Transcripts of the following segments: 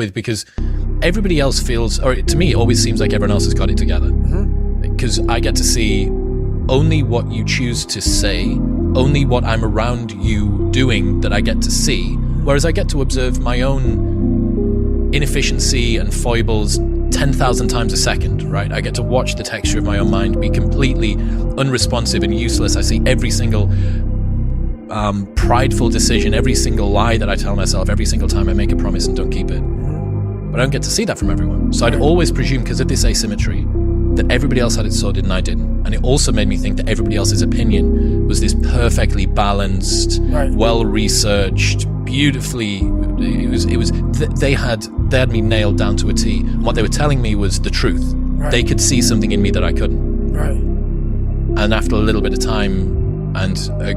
with, because everybody else feels, or to me, it always seems like everyone else has got it together. Because I get to see only what you choose to say, only what I'm around you doing that I get to see, whereas I get to observe my own inefficiency and foibles 10,000 times a second, right? I get to watch the texture of my own mind be completely unresponsive and useless. I see every single prideful decision, every single lie that I tell myself, every single time I make a promise and don't keep it. But I don't get to see that from everyone. So I'd always presume, because of this asymmetry, that everybody else had it sorted and I didn't. And it also made me think that everybody else's opinion was this perfectly balanced, well-researched, beautifully, they had me nailed down to a T. And what they were telling me was the truth. They could see something in me that I couldn't. And after a little bit of time and a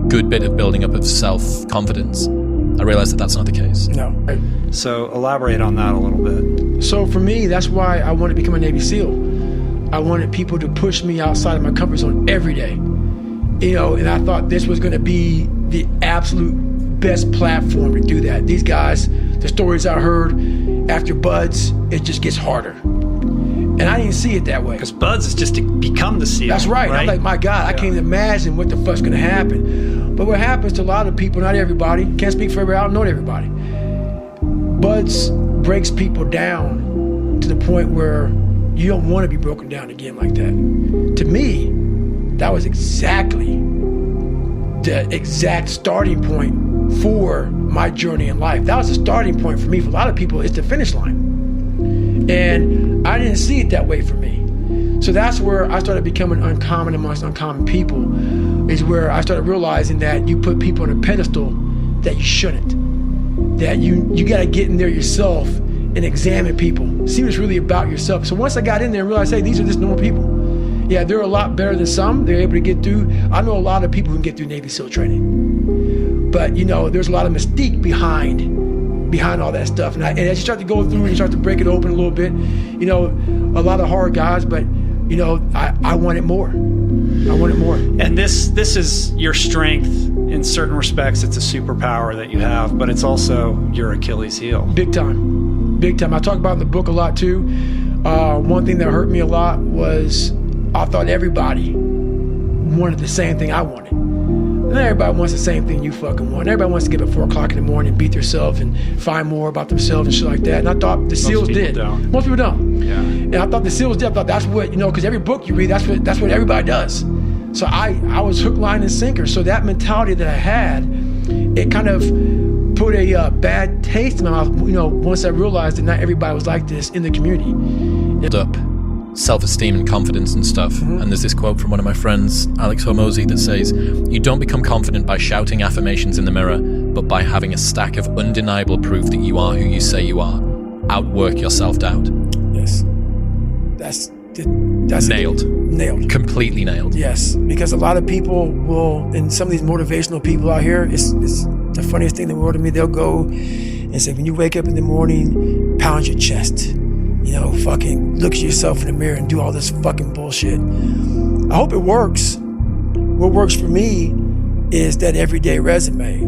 good bit of building up of self-confidence, I realized that that's not the case. So elaborate on that a little bit. So for me, that's why I wanted to become a Navy SEAL. I wanted people to push me outside of my comfort zone every day. You know, and I thought this was going to be the absolute best platform to do that. These guys, the stories I heard after BUD/S, it just gets harder. And I didn't see it that way. Because BUD/S is just to become the SEAL. That's right. I'm like, my God, I can't even imagine what the fuck's going to happen. But what happens to a lot of people, not everybody, can't speak for everybody, I don't know everybody. BUD/S breaks people down to the point where you don't want to be broken down again like that. To me, that was exactly the exact starting point for my journey in life. That was the starting point for me. For a lot of people, it's the finish line. And I didn't see it that way for me. So that's where I started becoming uncommon amongst uncommon people, is where I started realizing that you put people on a pedestal that you shouldn't. That you got to get in there yourself and examine people. See what's really about yourself. So once I got in there and realized, hey, these are just normal people. Yeah, they're a lot better than some. They're able to get through. I know a lot of people who can get through Navy SEAL training. But, you know, there's a lot of mystique behind all that stuff. And as you start to go through and you start to break it open a little bit, you know, a lot of hard guys, but, you know, I wanted more. I wanted more. And this is your strength. In certain respects, it's a superpower that you have, but it's also your Achilles heel. Big time. Big time. I talk about it in the book a lot too. One thing that hurt me a lot was I thought everybody wanted the same thing I wanted. Not everybody wants the same thing you fucking want. Everybody wants to get up at 4 o'clock in the morning and beat themselves and find more about themselves and shit like that. And I thought the SEALs did. Most people don't. Yeah. And I thought the SEALs did. I thought that's what, you know, because every book you read, that's what everybody does. So I was hook, line, and sinker. So that mentality that I had, it kind of put a bad taste in my mouth, you know, once I realized that not everybody was like this in the community. Up self-esteem and confidence and stuff. And there's this quote from one of my friends, Alex Hormozy, that says, "You don't become confident by shouting affirmations in the mirror, but by having a stack of undeniable proof that you are who you say you are. Outwork your self-doubt." Yes. That's nailed. Nailed. Completely nailed. Yes, because a lot of people will, and some of these motivational people out here, it's the funniest thing in the world to me. They'll go and say, when you wake up in the morning, pound your chest. You know, fucking look at yourself in the mirror and do all this fucking bullshit. I hope it works. What works for me is that everyday resume.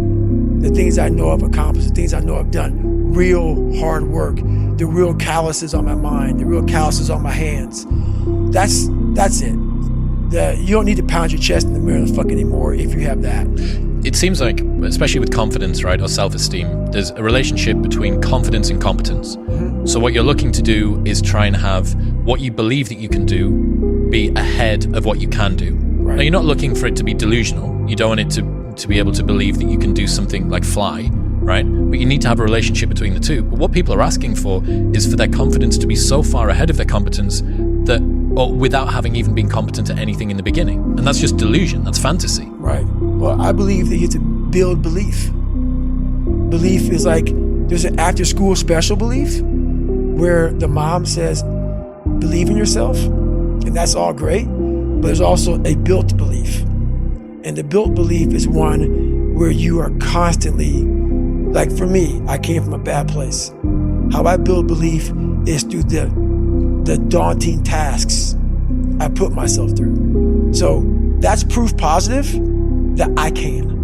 The things I know I've accomplished, the things I know I've done. Real hard work. The real calluses on my mind. The real calluses on my hands. That's it. You don't need to pound your chest in the mirror fucking anymore if you have that. It seems like, especially with confidence, right, or self-esteem, there's a relationship between confidence and competence. So what you're looking to do is try and have what you believe that you can do be ahead of what you can do. Right. Now, you're not looking for it to be delusional. You don't want it to be able to believe that you can do something like fly, right? But you need to have a relationship between the two. But what people are asking for is for their confidence to be so far ahead of their competence that, or without having even been competent at anything in the beginning. And that's just delusion. That's fantasy. Right. Well, I believe that you have to build belief. Belief is like, there's an after school special belief where the mom says, believe in yourself. And that's all great. But there's also a built belief. And the built belief is one where you are constantly, like for me, I came from a bad place. How I build belief is through the daunting tasks I put myself through. So that's proof positive that I can.